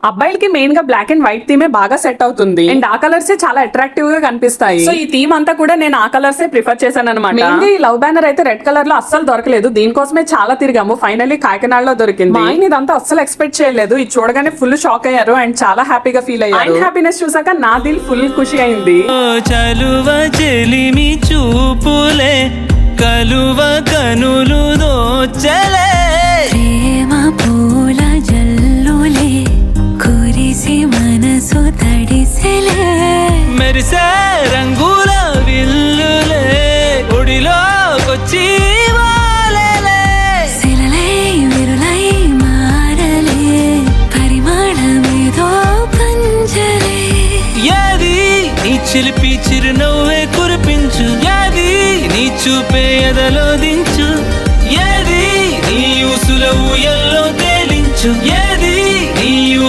అబ్బాయిలకి మెయిన్ గా black and white థీమే బాగా సెట్ అవుతుంది అండ్ ఆ కలర్స్ చాలా అట్రాక్టివ్ గా కనిపిస్తాయి. సో ఈ థీమ్ అంతా కూడా నేను ఆ కలర్స్ ప్రిఫర్ చేశాను అనమాట. మెయిన్ ఈ లవ్ బ్యానర్ అయితే రెడ్ కలర్ లో అస్సలు దొరకలేదు. దీనికోసమే చాలా తిరిగాము. ఫైనల్లీ కాకినాడలో దొరికింది. మా ఆయన ఇదంతా అస్సలు ఎక్స్పెక్ట్ చేయలేదు. ఇది చూడగానే ఫుల్ షాక్ అయ్యారు అండ్ చాలా హ్యాపీగా ఫీల్ అయ్యారు. ఆయన హ్యాపీనెస్ చూసాక నా దిల్ ఫుల్ ఖుషి అయింది. చూపులే కలువ కనులు దోచలే ప్రేమ పూల జల్లులే కురిసి మనసు తడిసెలే మెరిసే రంగుల విల్లులే ఒడిలోకొచ్చి వాలెలే శిలలై విరులై మారలే పరిమాణమేదో పంజలే యాది నీ చిలిపి చిరునవ్వే కురిపించు యాది నీ చూపే ఎదలో దించు ఏది నీ ఊసుల ఊయల్లో తేలించు ఏది